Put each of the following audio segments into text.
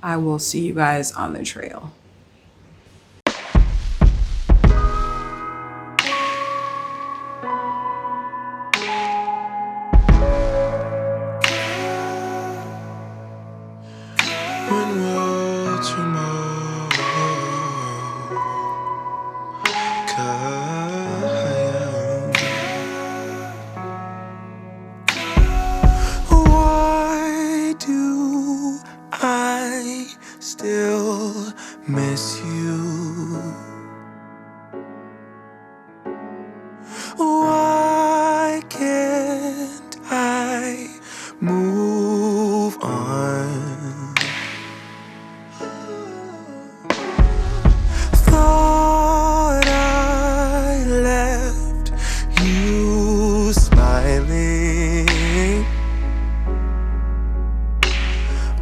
I will see you guys on the trail. Why do I still miss you? Why can't I move on? Thought I left you smiling.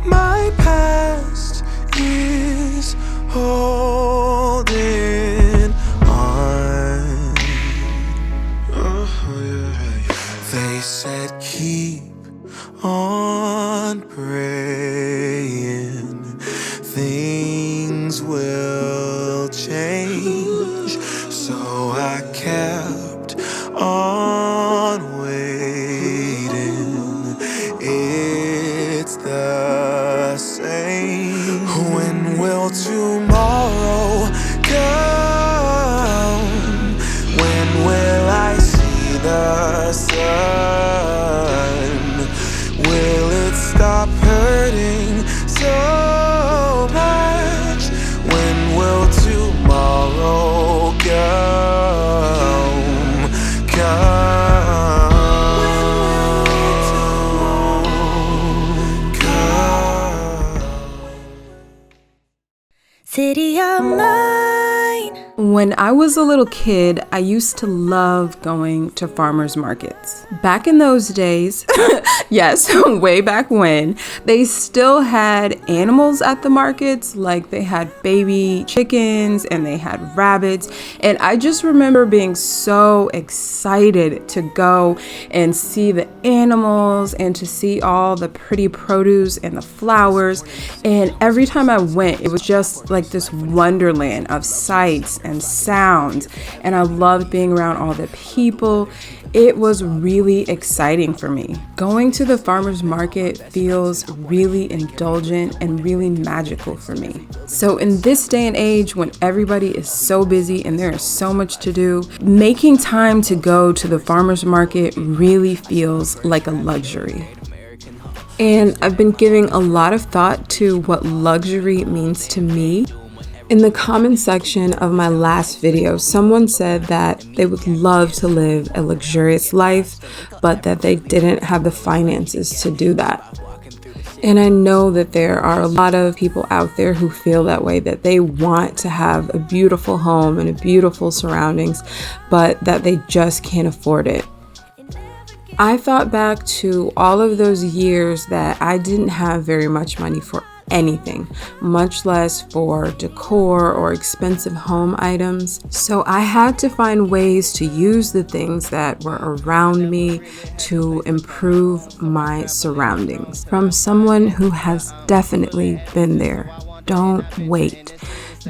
My past is holding on. They said keep on praying, things will change. So I kept on waiting. It's the same. When will tomorrow come? When will I see the sun? Will it stop hurting so much? When will tomorrow come? City of mine. When I was a little kid, I used to love going to farmers markets. Back in those days, yes, way back when, they still had animals at the markets, like they had baby chickens and they had rabbits. And I just remember being so excited to go and see the animals and to see all the pretty produce and the flowers. And every time I went, it was just like this wonderland of sights and sounds, and I loved being around all the people. It was really exciting for me. Going to the farmer's market feels really indulgent and really magical for me. So in this day and age, when everybody is so busy and there is so much to do, making time to go to the farmer's market really feels like a luxury. And I've been giving a lot of thought to what luxury means to me. In the comment section of my last video, someone said that they would love to live a luxurious life, but that they didn't have the finances to do that. And I know that there are a lot of people out there who feel that way, that they want to have a beautiful home and a beautiful surroundings, but that they just can't afford it. I thought back to all of those years that I didn't have very much money for anything, much less for decor or expensive home items. So I had to find ways to use the things that were around me to improve my surroundings. From someone who has definitely been there, don't wait.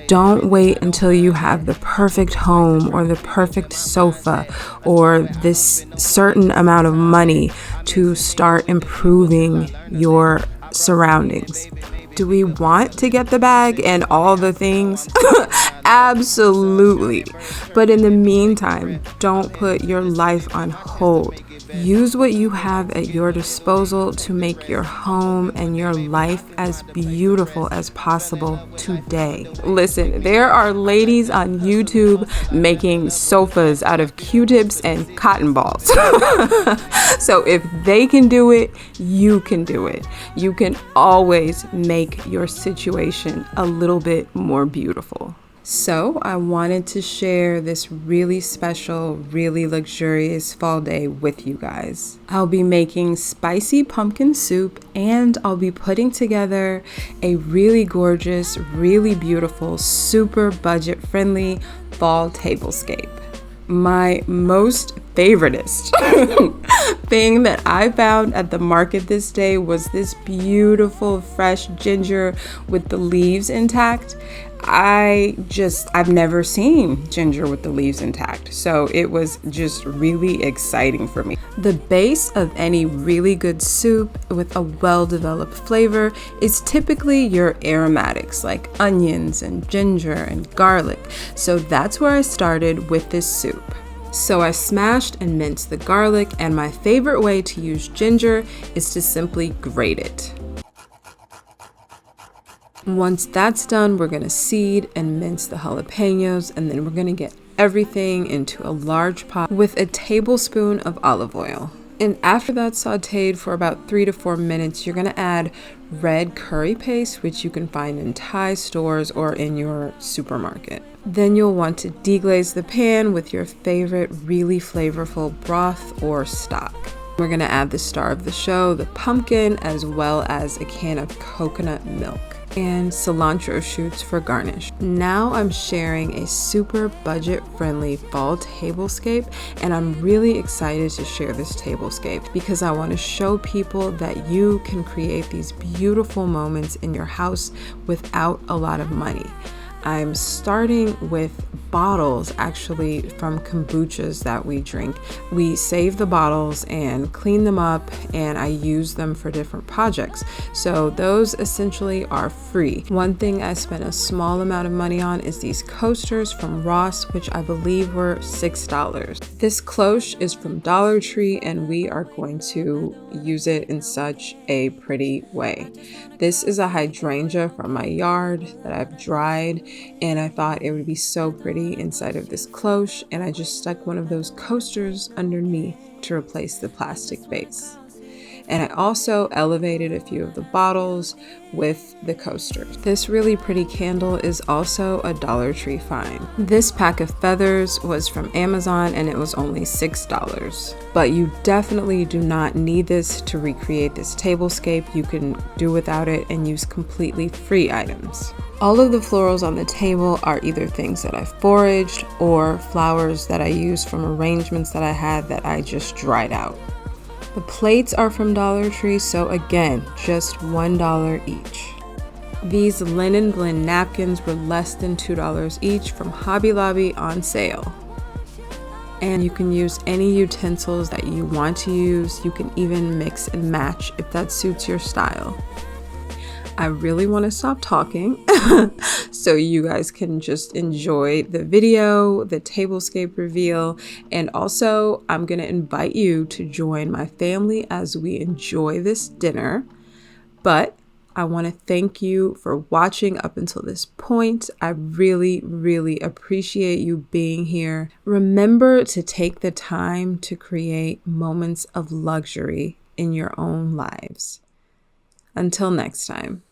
Don't wait until you have the perfect home or the perfect sofa or this certain amount of money to start improving your surroundings. Do we want to get the bag and all the things? Absolutely. But in the meantime, don't put your life on hold. Use what you have at your disposal to make your home and your life as beautiful as possible today. Listen, there are ladies on YouTube making sofas out of Q-tips and cotton balls. So if they can do it, you can do it. You can always make your situation a little bit more beautiful. So I wanted to share this really special, really luxurious fall day with you guys. I'll be making spicy pumpkin soup, and I'll be putting together a really gorgeous, really beautiful, super budget-friendly fall tablescape. My most favoriteest thing that I found at the market this day was this beautiful fresh ginger with the leaves intact. I've never seen ginger with the leaves intact, so it was just really exciting for me. The base of any really good soup with a well-developed flavor is typically your aromatics like onions and ginger and garlic, so that's where I started with this soup. So I smashed and minced the garlic, and my favorite way to use ginger is to simply grate it. Once that's done, we're gonna seed and mince the jalapenos, and then we're gonna get everything into a large pot with a tablespoon of olive oil. And after that's sauteed for about 3 to 4 minutes, you're gonna add red curry paste, which you can find in Thai stores or in your supermarket. Then you'll want to deglaze the pan with your favorite really flavorful broth or stock. We're gonna add the star of the show, the pumpkin, as well as a can of coconut milk and cilantro shoots for garnish. Now I'm sharing a super budget-friendly fall tablescape, and I'm really excited to share this tablescape because I want to show people that you can create these beautiful moments in your house without a lot of money. I'm starting with bottles actually from kombuchas that we drink. We save the bottles and clean them up, and I use them for different projects. So those essentially are free. One thing I spent a small amount of money on is these coasters from Ross, which I believe were $6. This cloche is from Dollar Tree, and we are going to use it in such a pretty way. This is a hydrangea from my yard that I've dried, and I thought it would be so pretty inside of this cloche, and I just stuck one of those coasters underneath to replace the plastic base. And I also elevated a few of the bottles with the coasters. This really pretty candle is also a Dollar Tree find. This pack of feathers was from Amazon, and it was only $6. But you definitely do not need this to recreate this tablescape. You can do without it and use completely free items. All of the florals on the table are either things that I foraged or flowers that I used from arrangements that I had that I just dried out. The plates are from Dollar Tree, so again, just $1 each. These linen blend napkins were less than $2 each from Hobby Lobby on sale. And you can use any utensils that you want to use. You can even mix and match if that suits your style. I really want to stop talking so you guys can just enjoy the video, the tablescape reveal, and also I'm going to invite you to join my family as we enjoy this dinner. But I want to thank you for watching up until this point. I really, really appreciate you being here. Remember to take the time to create moments of luxury in your own lives. Until next time.